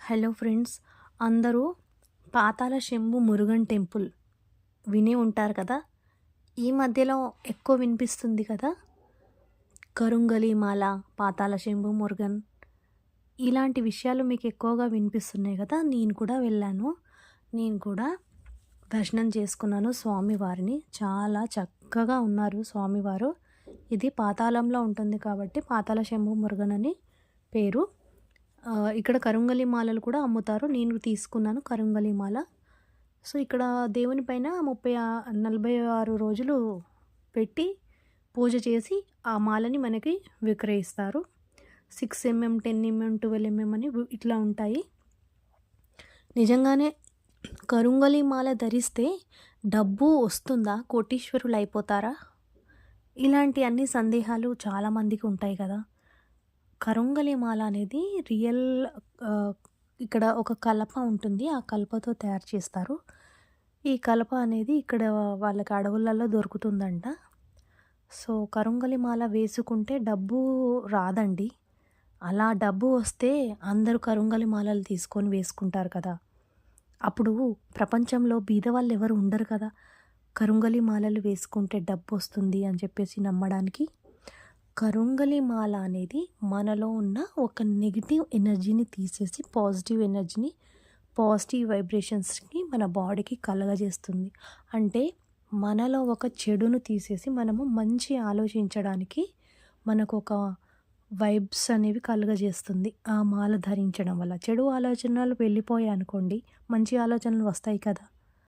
Hello friends, అందరూ పాతాళ Shambhu Murugan temple విని ఉంటారు కదా. ఈ మధ్యలో ఎక్కువ వినిపిస్తుంది కదా, కరుంగలి మాల, పాతాళ శంభు మురుగన్, ఇలాంటి విషయాలు మీకు ఎక్కువగా వినిపిస్తున్నాయి కదా. నేను కూడా వెళ్ళాను, నేను కూడా దర్శనం చేసుకున్నాను స్వామివారిని. చాలా చక్కగా ఉన్నారు స్వామివారు. ఇది పాతాళంలో ఉంటుంది కాబట్టి పాతాళ శంభు మురుగన్ అని పేరు. ఇక్కడ కరుంగలి మాలలు కూడా అమ్ముతారు. నేను తీసుకున్నాను కరుంగలి మాల. సో ఇక్కడ దేవుని పైన 46 రోజులు పెట్టి పూజ చేసి ఆ మాలని మనకి విక్రయిస్తారు. 6 mm, 10 mm, 12 mm అని ఇట్లా ఉంటాయి. నిజంగానే కరుంగలి మాల ధరిస్తే డబ్బు వస్తుందా, కోటీశ్వరులు అయిపోతారా, ఇలాంటి అన్ని సందేహాలు చాలామందికి ఉంటాయి కదా. కరుంగలి మాల అనేది రియల్, ఇక్కడ ఒక కలప ఉంటుంది, ఆ కలపతో తయారు చేస్తారు. ఈ కలప అనేది ఇక్కడ వాళ్ళకి అడవులలో దొరుకుతుందంట. సో కరుంగలి మాల వేసుకుంటే డబ్బు రాదండి. అలా డబ్బు వస్తే అందరూ కరుంగలి మాలలు తీసుకొని వేసుకుంటారు కదా. అప్పుడు ప్రపంచంలో బీదవాళ్ళు ఎవరు ఉండరు కదా, కరుంగలి మాలలు వేసుకుంటే డబ్బు వస్తుంది అని చెప్పేసి నమ్మడానికి. కరుంగలి మాల అనేది మనలో ఉన్న ఒక నెగిటివ్ ఎనర్జీని తీసేసి పాజిటివ్ ఎనర్జీని, పాజిటివ్ వైబ్రేషన్స్ని మన బాడీకి కలగజేస్తుంది. అంటే మనలో ఒక చెడును తీసేసి మనము మంచి ఆలోచించడానికి మనకు ఒక వైబ్స్ అనేవి కలుగజేస్తుంది ఆ మాల ధరించడం వల్ల. చెడు ఆలోచనలు వెళ్ళిపోయాయి అనుకోండి, మంచి ఆలోచనలు వస్తాయి కదా.